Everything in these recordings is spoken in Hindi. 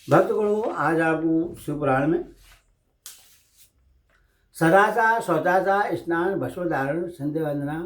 भक्तगणों, आज आपको शिवपुराण में सदाचा शौचाचा स्नान भस्म धारण संध्या वंदना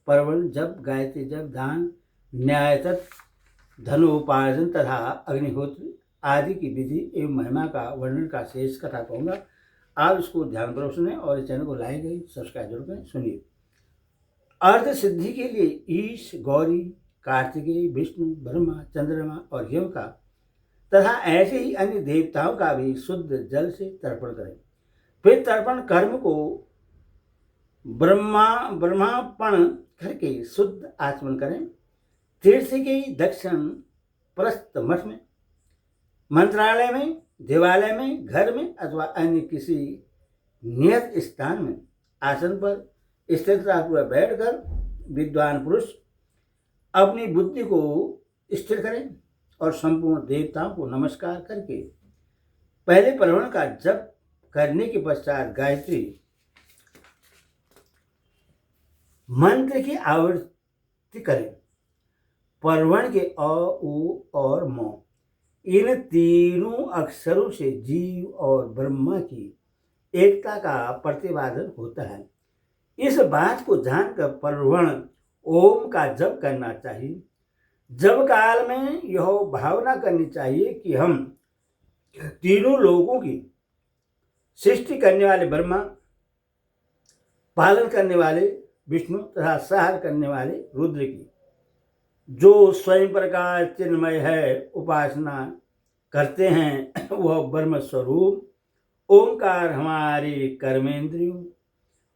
पर्वन जप गायत्री जप दान न्यायतत् धनोपार्जन तथा अग्निहोत्र आदि की विधि एवं महिमा का वर्णन का शेष कथा कहूँगा। आप इसको ध्यानपूर्वक सुने और इस चैनल को लाइक सब्सक्राइब जरूर करें। सुनिए। अर्थ सिद्धि के लिए ईश, गौरी, कार्तिकेय, विष्णु, ब्रह्मा, चंद्रमा और यम का तथा ऐसे ही अन्य देवताओं का भी शुद्ध जल से तर्पण करें। फिर तर्पण कर्म को ब्रह्मार्पण करके शुद्ध आचमन करें। तीर्थ के दक्षिण प्रस्थ मठ में, मंत्रालय में, देवालय में, घर में अथवा अन्य किसी नियत स्थान में आसन पर स्थिरतापूर्वक बैठकर विद्वान पुरुष अपनी बुद्धि को स्थिर करें और संपूर्ण देवताओं को नमस्कार करके पहले पर्वण का जप करने के पश्चात गायत्री मंत्र की आवृत्ति करें। पर्वण के अ, उ और म इन तीनों अक्षरों से जीव और ब्रह्मा की एकता का प्रतिपादन होता है। इस बात को जानकर पर्वण ओम का जप करना चाहिए। जब काल में यह भावना करनी चाहिए कि हम तीनों लोगों की सृष्टि करने वाले ब्रह्मा, पालन करने वाले विष्णु तथा संहार करने वाले रुद्र की, जो स्वयं प्रकाश चिन्मय है, उपासना करते हैं वह ब्रह्म स्वरूप ओंकार हमारे कर्मेंद्रियों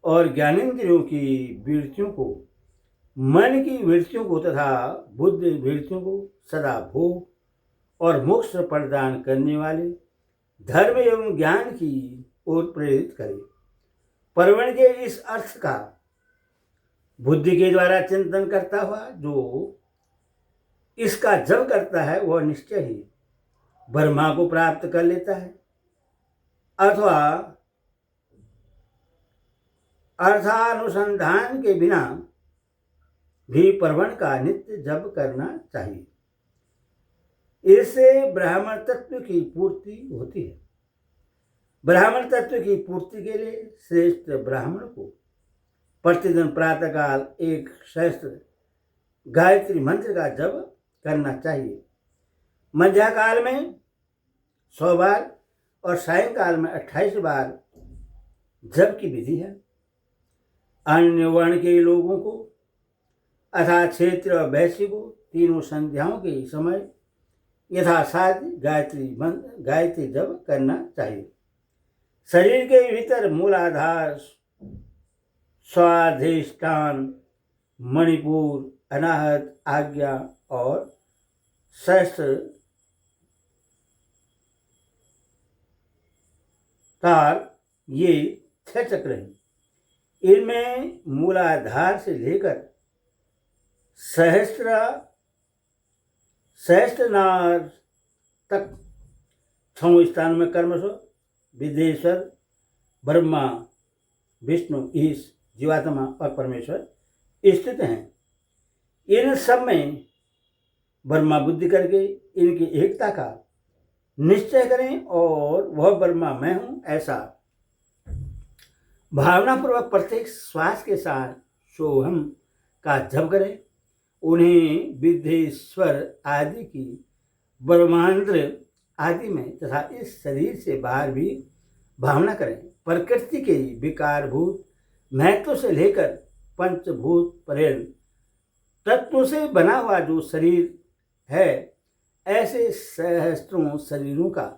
और ज्ञानेंद्रियों की वृत्तियों को, मन की वृत्तियों को तथा बुद्धि वृत्तियों को सदा भोग और मोक्ष प्रदान करने वाले धर्म एवं ज्ञान की ओर प्रेरित करे। पर्वण के इस अर्थ का बुद्धि के द्वारा चिंतन करता हुआ जो इसका जप करता है वह निश्चय ही ब्रह्मा को प्राप्त कर लेता है अथवा अर्थानुसंधान के बिना भी पर्वण का नित्य जप करना चाहिए। इससे ब्राह्मण तत्व की पूर्ति होती है। ब्राह्मण तत्व की पूर्ति के लिए श्रेष्ठ ब्राह्मण को प्रतिदिन प्रातःकाल एक सहस्त्र गायत्री मंत्र का जप करना चाहिए। मध्या काल में 100 बार और सायंकाल में 28 बार जप की विधि है। अन्य वर्ण के लोगों को अर्थात क्षेत्र और वैश्य को तीनों संध्याओं के समय यथासाध्य गायत्री जप करना चाहिए। शरीर के भीतर मूलाधार, स्वाधिष्ठान, मणिपुर, अनाहत, आज्ञा और सहस्त्र तार ये 6 चक्र हैं। इनमें मूलाधार से लेकर सहस्त्रनार तक 6 स्थान में कर्मस्व, विदेश्वर, ब्रह्मा, विष्णु, ईश, जीवात्मा और परमेश्वर स्थित हैं। इन सब में ब्रह्मा बुद्धि करके इनकी एकता का निश्चय करें और वह ब्रह्मा मैं हूं ऐसा भावनापूर्वक प्रत्येक श्वास के साथ सोहम का जप करें। उन्हें विद्येश्वर आदि की ब्रह्मांड आदि में तथा इस शरीर से बाहर भी भावना करें। प्रकृति के विकारभूत महत्व से लेकर पंचभूत पर्यंत तत्वों से बना हुआ जो शरीर है, ऐसे सहस्त्रों शरीरों का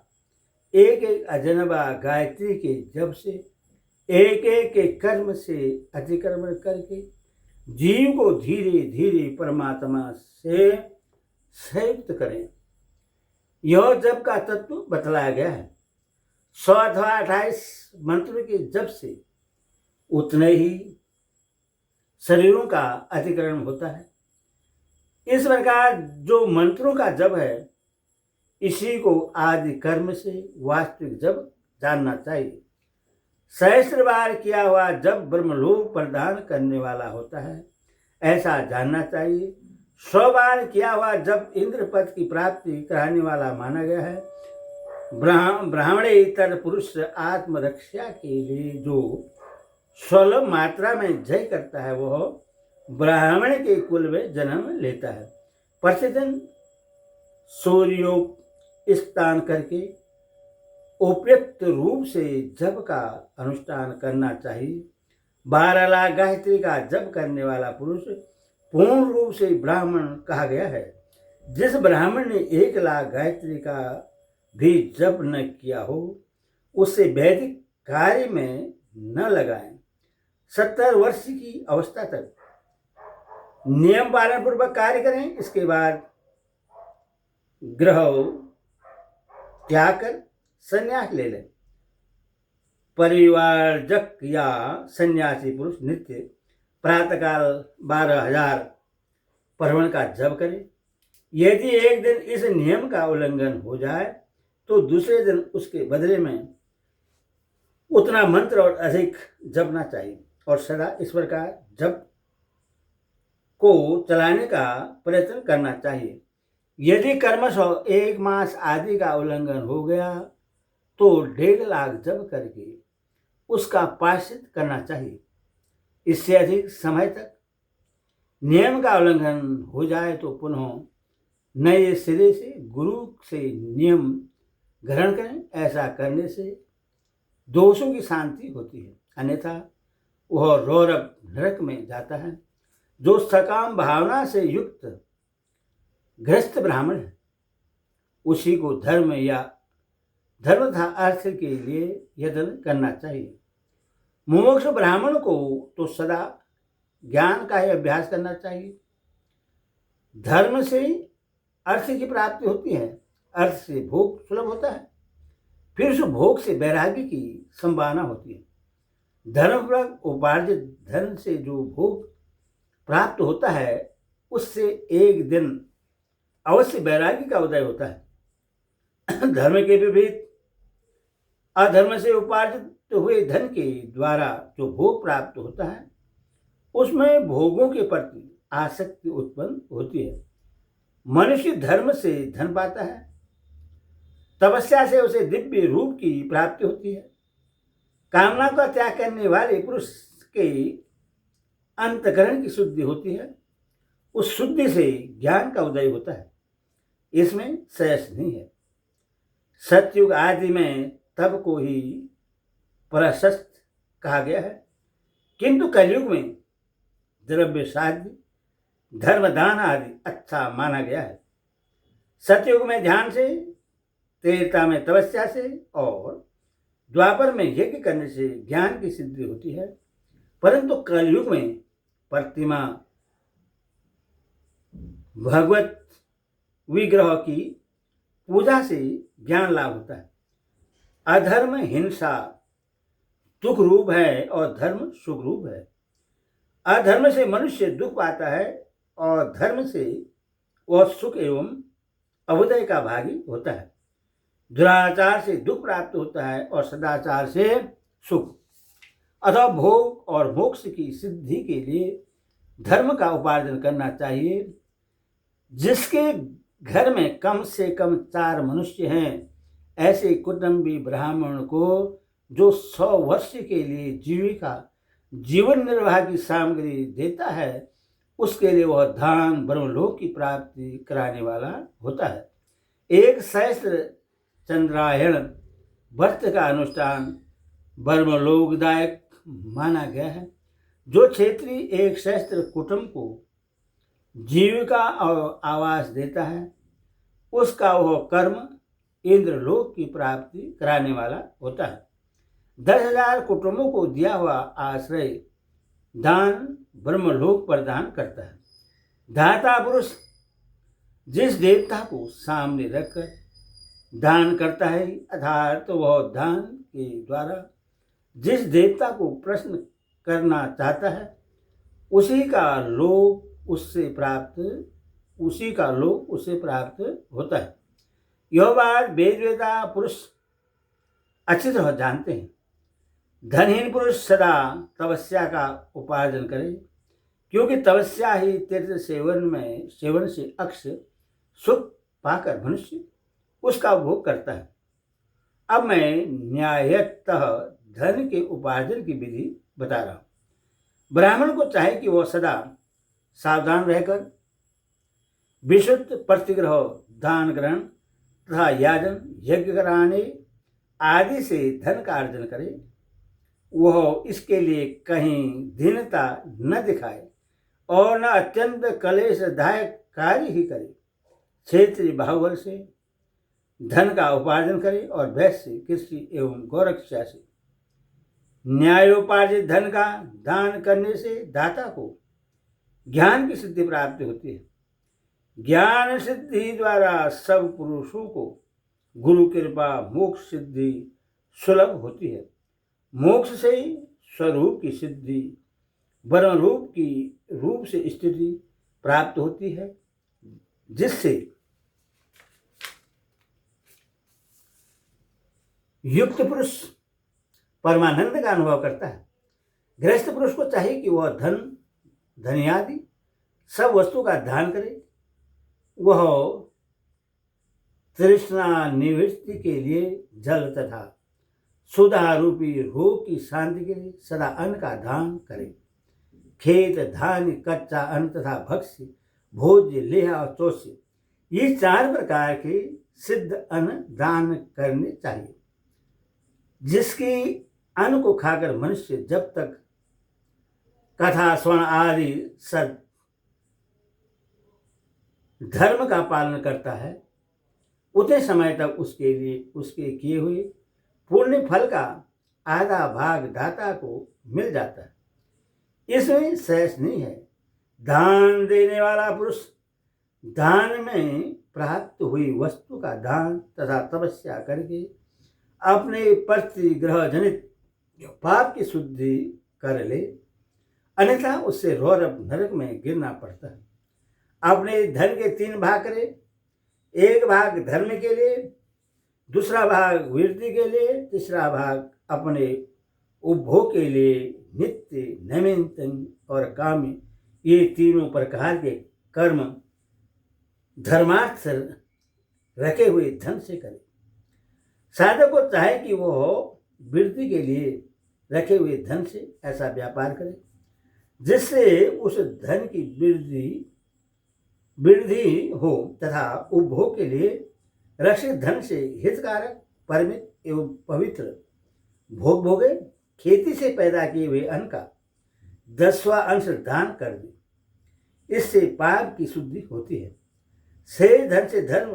एक एक अजनबा गायत्री के जप से एक एक के कर्म से अतिक्रमण करके जीव को धीरे धीरे परमात्मा से संयुक्त करें। यह जप का तत्व बतलाया गया है। 100 अथवा 28 मंत्रों के जप से उतने ही शरीरों का अतिक्रमण होता है। इस प्रकार जो मंत्रों का जप है, इसी को आदि कर्म से वास्तविक जप जानना चाहिए। सहस्त्र बार किया हुआ जब ब्रह्मलोक प्रदान करने वाला होता है, ऐसा जानना चाहिए। 100 बार किया हुआ जब इंद्र पद की प्राप्ति कराने वाला माना गया है। ब्राह्मणेतर पुरुष आत्मरक्षा के लिए जो सुलभ मात्रा में जय करता है वह ब्राह्मण के कुल में जन्म लेता है। प्रतिदिन सूर्योस्तान करके उपयुक्त रूप से जप का अनुष्ठान करना चाहिए। 12 लाख गायत्री का जप करने वाला पुरुष पूर्ण रूप से ब्राह्मण कहा गया है। जिस ब्राह्मण ने 1 लाख गायत्री का भी जप न किया हो उससे वैदिक कार्य में न लगाएं। 70 वर्ष की अवस्था तक नियम पालन पूर्वक कार्य करें। इसके बाद ग्रह त्याग कर संन्यास ले लें। परिवारजक या सन्यासी पुरुष नित्य प्रातःकाल 12,000 परवण का जप करे। यदि एक दिन इस नियम का उल्लंघन हो जाए तो दूसरे दिन उसके बदले में उतना मंत्र और अधिक जपना चाहिए और सदा इस प्रकार जप को चलाने का प्रयत्न करना चाहिए। यदि कर्मशः 1 मास आदि का उल्लंघन हो गया तो 1.5 लाख जप करके उसका प्रायश्चित करना चाहिए। इससे अधिक समय तक नियम का उल्लंघन हो जाए तो पुनः नए सिरे से गुरु से नियम ग्रहण करें। ऐसा करने से दोषों की शांति होती है, अन्यथा वह रौरव नरक में जाता है। जो सकाम भावना से युक्त गृहस्थ ब्राह्मण है उसी को धर्म तथा अर्थ के लिए यत्न करना चाहिए। मुमुक्ष ब्राह्मण को तो सदा ज्ञान का ही अभ्यास करना चाहिए। धर्म से अर्थ की प्राप्ति होती है, अर्थ से भोग सुलभ होता है, फिर उस भोग से वैराग्य की संभावना होती है। धर्मपूर्वक उपार्जित धन से जो भोग प्राप्त होता है उससे एक दिन अवश्य वैराग्य का उदय होता है। धर्म के विपरीत अधर्म से उपार्जित हुए धन के द्वारा जो भोग प्राप्त होता है उसमें भोगों के प्रति आसक्ति उत्पन्न होती है। मनुष्य धर्म से धन पाता है, तपस्या से उसे दिव्य रूप की प्राप्ति होती है। कामना का त्याग करने वाले पुरुष के अंतकरण की शुद्धि होती है, उस शुद्धि से ज्ञान का उदय होता है, इसमें शेष नहीं है। सतयुग आदि में तब को ही प्रशस्त कहा गया है, किंतु कलयुग में द्रव्य साध्य धर्मदान आदि अच्छा माना गया है। सतयुग में ध्यान से, त्रेता में तपस्या से और द्वापर में यज्ञ करने से ज्ञान की सिद्धि होती है, परंतु कलयुग में प्रतिमा भगवत विग्रह की पूजा से ज्ञान लाभ होता है। अधर्म हिंसा दुख रूप है और धर्म सुख रूप है। अधर्म से मनुष्य दुख पाता है और धर्म से वह सुख एवं अभुदय का भागी होता है। दुराचार से दुख प्राप्त होता है और सदाचार से सुख। अथवा भोग और मोक्ष की सिद्धि के लिए धर्म का उपार्जन करना चाहिए। जिसके घर में कम से कम 4 मनुष्य हैं, ऐसे कुटुंबी ब्राह्मण को जो 100 वर्ष के लिए जीवन निर्वाह की सामग्री देता है, उसके लिए वह धान ब्रह्मलोक की प्राप्ति कराने वाला होता है। 1 सहस्त्र चंद्रायण व्रत का अनुष्ठान ब्रह्मलोकदायक माना गया है। जो क्षेत्रीय 1 सहस्त्र कुटुंब को जीविका और आवास देता है, उसका वह कर्म इंद्रलोक की प्राप्ति कराने वाला होता है। 10,000 कुटुंबों को दिया हुआ आश्रय दान ब्रह्मलोक प्रदान करता है। दाता पुरुष जिस देवता को सामने रखकर दान करता है, अर्थात तो वह दान के द्वारा जिस देवता को प्रश्न करना चाहता है उसी का लोक उससे प्राप्त होता है। यह बात वेदवेता पुरुष अच्छी तरह जानते हैं। धनहीन पुरुष सदा तपस्या का उपार्जन करे, क्योंकि तपस्या ही तीर्थ सेवन से अक्ष सुख पाकर मनुष्य उसका उपभोग करता है। अब मैं न्यायतः धन के उपार्जन की विधि बता रहा हूं। ब्राह्मण को चाहे कि वह सदा सावधान रहकर विशुद्ध प्रतिग्रह, दान ग्रहण तथा याजन यज्ञ कराने आदि से धन का अर्जन करे। वह इसके लिए कहीं दीनता न दिखाए और न अत्यंत कलेशदायक कार्य ही करे। क्षेत्रीय बाहुबल से धन का उपार्जन करे और वैश्य, कृषि एवं गौरक्षा से। न्यायोपार्जित धन का दान करने से दाता को ज्ञान की सिद्धि प्राप्त होती है। ज्ञान सिद्धि द्वारा सब पुरुषों को गुरु कृपा मोक्ष सिद्धि सुलभ होती है। मोक्ष से ही स्वरूप की सिद्धि, ब्रह्म रूप की रूप से स्थिति प्राप्त होती है, जिससे युक्त पुरुष परमानंद का अनुभव करता है। गृहस्थ पुरुष को चाहिए कि वह धन, धनियादि सब वस्तु का दान करे। वह तृष्णा निवृत्ति के लिए जल तथा सुधा रूपी रोग की शांति के लिए सदा अन्न का दान करे। खेत, धान्य, कच्चा अन्न तथा भक्ष्य, भोज्य, लेह और चोष्य, ये 4 प्रकार के सिद्ध अन्न दान करने चाहिए। जिसकी अन्न को खाकर मनुष्य जब तक कथा श्रवण आदि सद धर्म का पालन करता है, उतने समय तक उसके लिए उसके किए हुए पुण्य फल का आधा भाग दाता को मिल जाता है। इसमें शेष नहीं है। दान देने वाला पुरुष दान में प्राप्त हुई वस्तु का दान तथा तपस्या करके अपने प्रतिग्रह जनित पाप की शुद्धि कर ले, अन्यथा उससे रौरव नरक में गिरना पड़ता है। अपने धन के 3 भाग करे। 1 भाग धर्म के लिए, दूसरा भाग वृद्धि के लिए, तीसरा भाग अपने उपभोग के लिए। नित्य, नैमित्तिक और काम्य, ये तीनों प्रकार के कर्म धर्मार्थ रखे हुए धन से करे। साधक को चाहे कि वह वृद्धि के लिए रखे हुए धन से ऐसा व्यापार करे जिससे उस धन की वृद्धि हो तथा उपभोग के लिए रक्षित धन से हितकारक, परिमित एवं पवित्र भोग भोगे। खेती से पैदा किए हुए अन्न का 10वां अंश दान कर दे। इससे पाप की शुद्धि होती है। शेष धन से धर्म,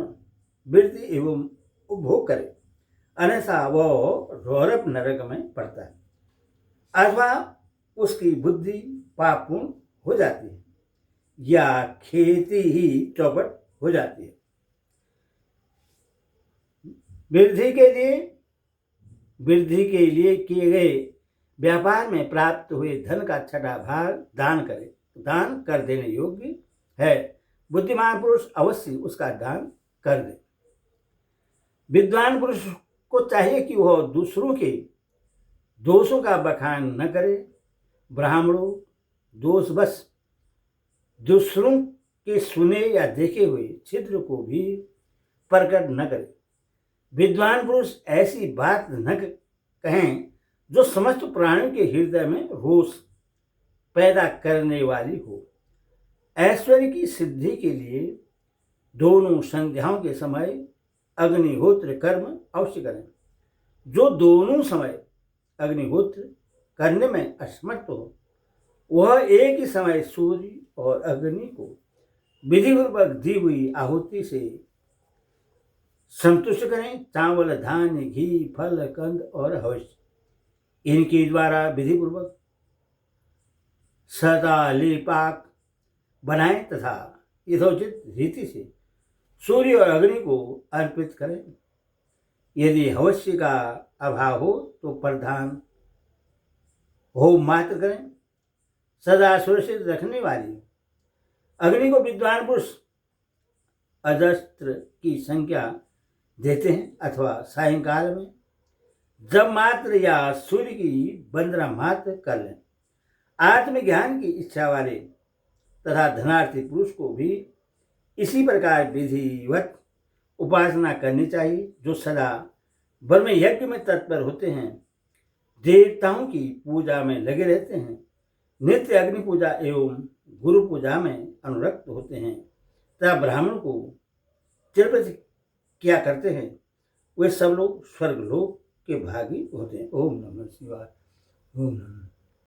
वृद्धि एवं उपभोग करे, अन्यथा वह रौरव नरक में पड़ता है अथवा उसकी बुद्धि पापपूर्ण हो जाती है या खेती ही चौपट हो जाती है। वृद्धि के लिए किए गए व्यापार में प्राप्त हुए धन का 6वां भाग दान करे। दान कर देने योग्य है। बुद्धिमान पुरुष अवश्य उसका दान कर दे। विद्वान पुरुष को चाहिए कि वह दूसरों के दोषों का बखान न करे। ब्राह्मणों दोषवश दूसरों के सुने या देखे हुए छिद्र को भी प्रकट न करे। विद्वान पुरुष ऐसी बात न कहें जो समस्त प्राणियों के हृदय में रोष पैदा करने वाली हो। ऐश्वर्य की सिद्धि के लिए दोनों संध्याओं के समय अग्निहोत्र कर्म अवश्य करें। जो दोनों समय अग्निहोत्र करने में असमर्थ हो, वह एक ही समय सूर्य और अग्नि को विधिपूर्वक दी हुई आहुति से संतुष्ट करें। चावल, धान्य, घी, फल, कंद और हवस इनके द्वारा विधिपूर्वक सदा लेपाक बनाएं तथा यथोचित रीति से सूर्य और अग्नि को अर्पित करें। यदि हवस्य का अभाव हो तो प्रधान होम मात्र करें। सदा सुरक्षित रखने वाली अग्नि को विद्वान पुरुष अजस्त्र की संख्या देते हैं अथवा सायंकाल में जब मात्र या सूर्य की वंदना मात्र कर लें। आत्मज्ञान की इच्छा वाले तथा धनार्थी पुरुष को भी इसी प्रकार विधिवत उपासना करनी चाहिए, जो सदा ब्रह्म यज्ञ में तत्पर होते हैं, देवताओं की पूजा में लगे रहते हैं, नित्य अग्नि पूजा एवं गुरु पूजा में अनुरक्त होते हैं तथा ब्राह्मण को चिरप्रति क्या करते हैं, वे सब लोग स्वर्ग लोक के भागी होते हैं। ओम नमः शिवाय। ओम नमः